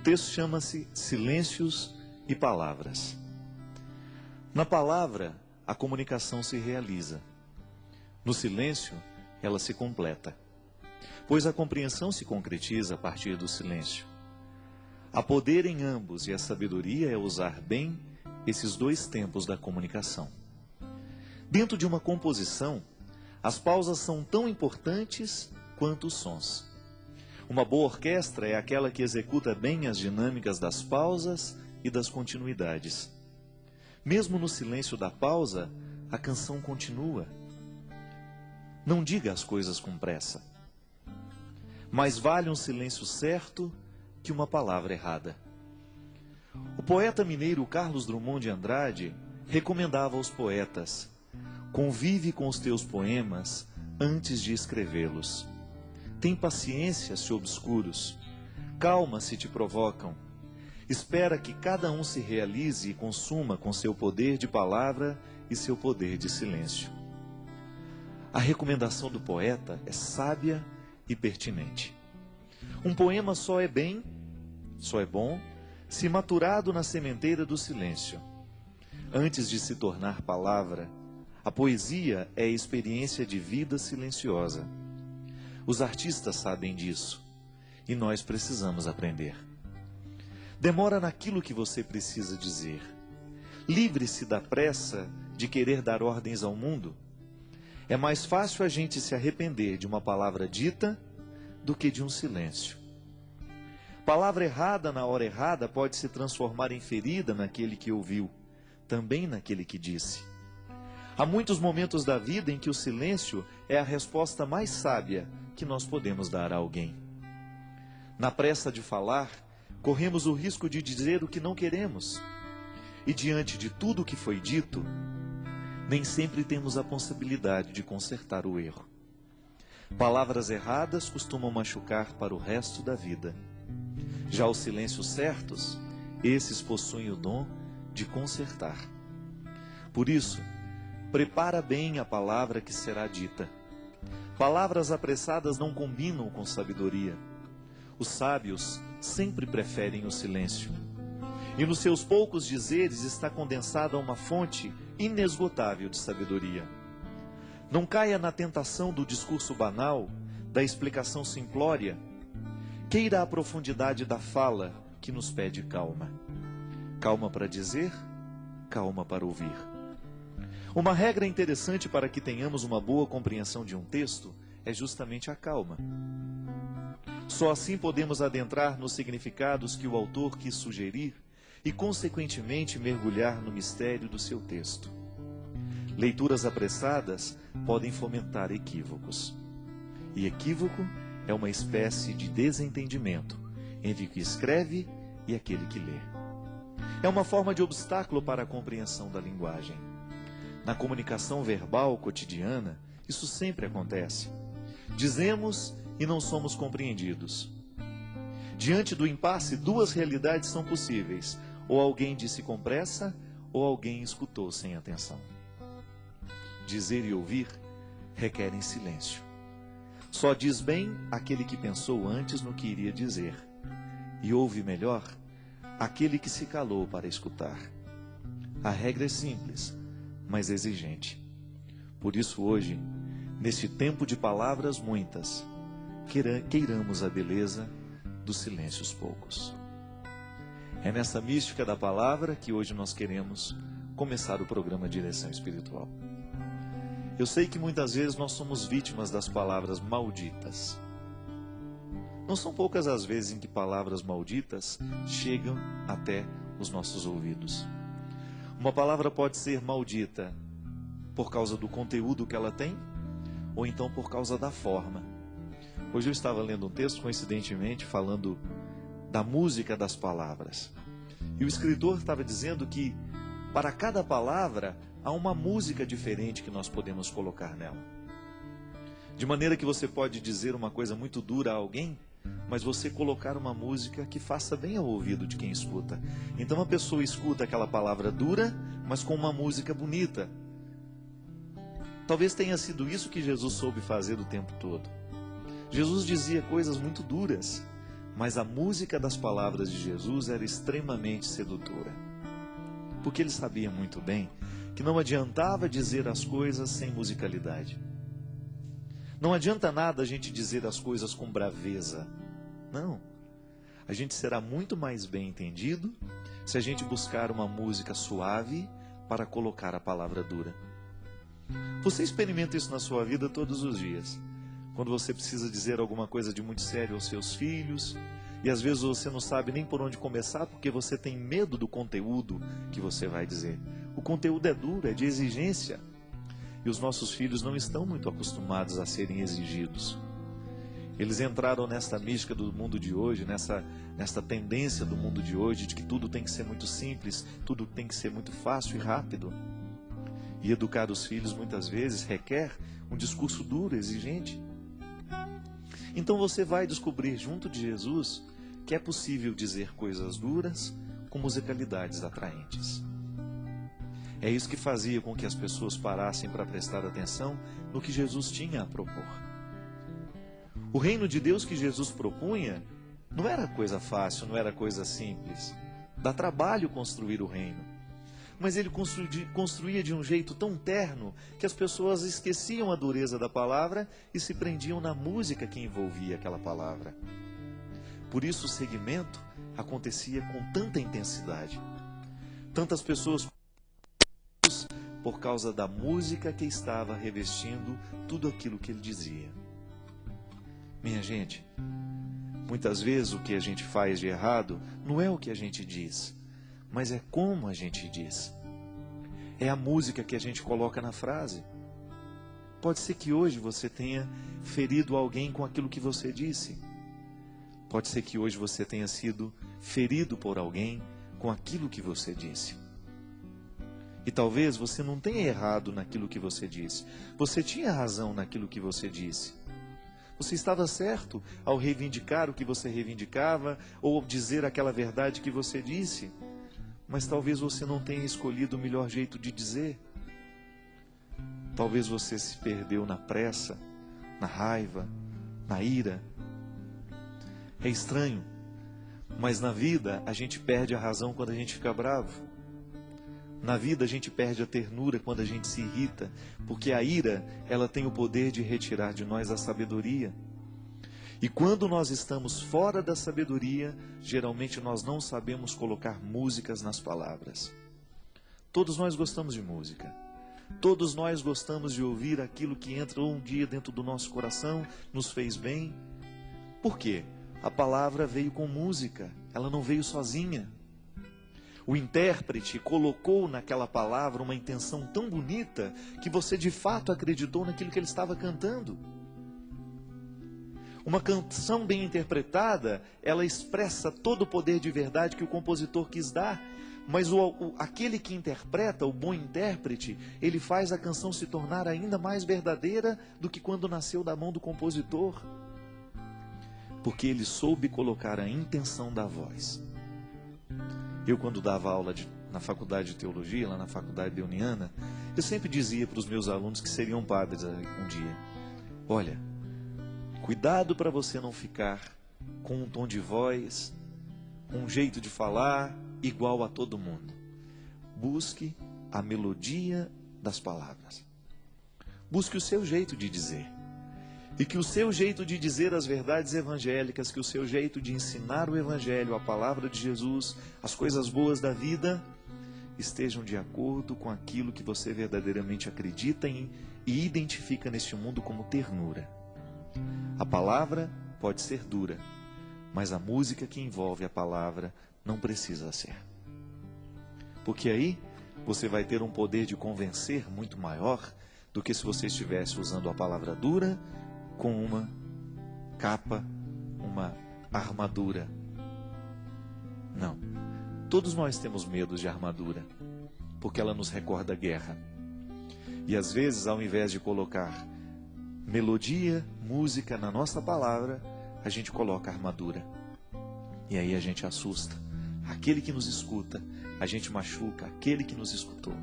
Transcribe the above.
texto chama-se Silêncios e Palavras. Na palavra, a comunicação se realiza. No silêncio, ela se completa. Pois a compreensão se concretiza a partir do silêncio. Há poder em ambos e a sabedoria é usar bem esses dois tempos da comunicação. Dentro de uma composição, as pausas são tão importantes quanto os sons. Uma boa orquestra é aquela que executa bem as dinâmicas das pausas e das continuidades. Mesmo no silêncio da pausa, a canção continua. Não diga as coisas com pressa. Mais vale um silêncio certo que uma palavra errada. O poeta mineiro Carlos Drummond de Andrade recomendava aos poetas: convive com os teus poemas antes de escrevê-los. Tem paciência se obscuros, calma se te provocam. Espera que cada um se realize e consuma com seu poder de palavra e seu poder de silêncio. A recomendação do poeta é sábia e pertinente. Um poema só é bom, se maturado na sementeira do silêncio. Antes de se tornar palavra, a poesia é experiência de vida silenciosa. Os artistas sabem disso, e nós precisamos aprender. Demora naquilo que você precisa dizer. Livre-se da pressa de querer dar ordens ao mundo. É mais fácil a gente se arrepender de uma palavra dita do que de um silêncio. Palavra errada na hora errada pode se transformar em ferida naquele que ouviu, também naquele que disse. Há muitos momentos da vida em que o silêncio é a resposta mais sábia que nós podemos dar a alguém. Na pressa de falar, corremos o risco de dizer o que não queremos. E diante de tudo o que foi dito, nem sempre temos a possibilidade de consertar o erro. Palavras erradas costumam machucar para o resto da vida. Já os silêncios certos, esses possuem o dom de consertar. Por isso, prepara bem a palavra que será dita. Palavras apressadas não combinam com sabedoria. Os sábios sempre preferem o silêncio. E nos seus poucos dizeres está condensada uma fonte inesgotável de sabedoria. Não caia na tentação do discurso banal, da explicação simplória. Queira a profundidade da fala que nos pede calma. Calma para dizer, calma para ouvir. Uma regra interessante para que tenhamos uma boa compreensão de um texto é justamente a calma. Só assim podemos adentrar nos significados que o autor quis sugerir e, consequentemente, mergulhar no mistério do seu texto. Leituras apressadas podem fomentar equívocos. E equívoco é uma espécie de desentendimento entre o que escreve e aquele que lê. É uma forma de obstáculo para a compreensão da linguagem. Na comunicação verbal cotidiana, isso sempre acontece. Dizemos e não somos compreendidos. Diante do impasse, duas realidades são possíveis: ou alguém disse com pressa, ou alguém escutou sem atenção. Dizer e ouvir requerem silêncio. Só diz bem aquele que pensou antes no que iria dizer, e ouve melhor aquele que se calou para escutar. A regra é simples, mas exigente. Por isso hoje, neste tempo de palavras muitas, queiramos a beleza dos silêncios poucos. É nessa mística da palavra que hoje nós queremos começar o programa Direção Espiritual. Eu sei que muitas vezes nós somos vítimas das palavras malditas. Não são poucas as vezes em que palavras malditas chegam até os nossos ouvidos. Uma palavra pode ser maldita por causa do conteúdo que ela tem, ou então por causa da forma. Hoje eu estava lendo um texto, coincidentemente, falando da música das palavras. E o escritor estava dizendo que para cada palavra há uma música diferente que nós podemos colocar nela. De maneira que você pode dizer uma coisa muito dura a alguém, mas você colocar uma música que faça bem ao ouvido de quem escuta. Então a pessoa escuta aquela palavra dura, mas com uma música bonita. Talvez tenha sido isso que Jesus soube fazer o tempo todo. Jesus dizia coisas muito duras, Mas a música das palavras de Jesus era extremamente sedutora. Porque ele sabia muito bem que não adiantava dizer as coisas sem musicalidade. Não adianta nada a gente dizer as coisas com braveza. Não. A gente será muito mais bem entendido se a gente buscar uma música suave para colocar a palavra dura. Você experimenta isso na sua vida todos os dias. Quando você precisa dizer alguma coisa de muito sério aos seus filhos, e às vezes você não sabe nem por onde começar porque você tem medo do conteúdo que você vai dizer. O conteúdo é duro, é de exigência. E os nossos filhos não estão muito acostumados a serem exigidos. Eles entraram nessa mística do mundo de hoje, nessa tendência do mundo de hoje, de que tudo tem que ser muito simples, tudo tem que ser muito fácil e rápido. E educar os filhos muitas vezes requer um discurso duro, exigente. Então você vai descobrir junto de Jesus que é possível dizer coisas duras com musicalidades atraentes. É isso que fazia com que as pessoas parassem para prestar atenção no que Jesus tinha a propor. O reino de Deus que Jesus propunha não era coisa fácil, não era coisa simples. Dá trabalho construir o reino. Mas ele construía de um jeito tão terno que as pessoas esqueciam a dureza da palavra e se prendiam na música que envolvia aquela palavra. Por isso o segmento acontecia com tanta intensidade. Tantas pessoas por causa da música que estava revestindo tudo aquilo que ele dizia. Minha gente, muitas vezes o que a gente faz de errado não é o que a gente diz, mas é como a gente diz. É a música que a gente coloca na frase. Pode ser que hoje você tenha ferido alguém com aquilo que você disse. Pode ser que hoje você tenha sido ferido por alguém com aquilo que você disse. E talvez você não tenha errado naquilo que você disse. Você tinha razão naquilo que você disse. Você estava certo ao reivindicar o que você reivindicava ou dizer aquela verdade que você disse. Mas talvez você não tenha escolhido o melhor jeito de dizer. Talvez você se perdeu na pressa, na raiva, na ira. É estranho, mas na vida a gente perde a razão quando a gente fica bravo. Na vida a gente perde a ternura quando a gente se irrita, porque a ira, ela tem o poder de retirar de nós a sabedoria. E quando nós estamos fora da sabedoria, geralmente nós não sabemos colocar músicas nas palavras. Todos nós gostamos de música. Todos nós gostamos de ouvir aquilo que entrou um dia dentro do nosso coração, nos fez bem. Por quê? A palavra veio com música, ela não veio sozinha. O intérprete colocou naquela palavra uma intenção tão bonita que você de fato acreditou naquilo que ele estava cantando. Uma canção bem interpretada, ela expressa todo o poder de verdade que o compositor quis dar. Mas aquele que interpreta, o bom intérprete, ele faz a canção se tornar ainda mais verdadeira do que quando nasceu da mão do compositor. Porque ele soube colocar a intenção da voz. Eu, quando dava aula na faculdade de teologia, lá na faculdade leoniana, eu sempre dizia para os meus alunos que seriam padres um dia: olha, cuidado para você não ficar com um tom de voz, com um jeito de falar igual a todo mundo. Busque a melodia das palavras. Busque o seu jeito de dizer. E que o seu jeito de dizer as verdades evangélicas, que o seu jeito de ensinar o evangelho, a palavra de Jesus, as coisas boas da vida, estejam de acordo com aquilo que você verdadeiramente acredita em e identifica neste mundo como ternura. A palavra pode ser dura, mas a música que envolve a palavra não precisa ser. Porque aí você vai ter um poder de convencer muito maior do que se você estivesse usando a palavra dura com uma capa, uma armadura. Não. Todos nós temos medo de armadura, porque ela nos recorda a guerra. E às vezes, ao invés de colocar melodia, música na nossa palavra, a gente coloca armadura. E aí a gente assusta aquele que nos escuta, a gente machuca aquele que nos escutou.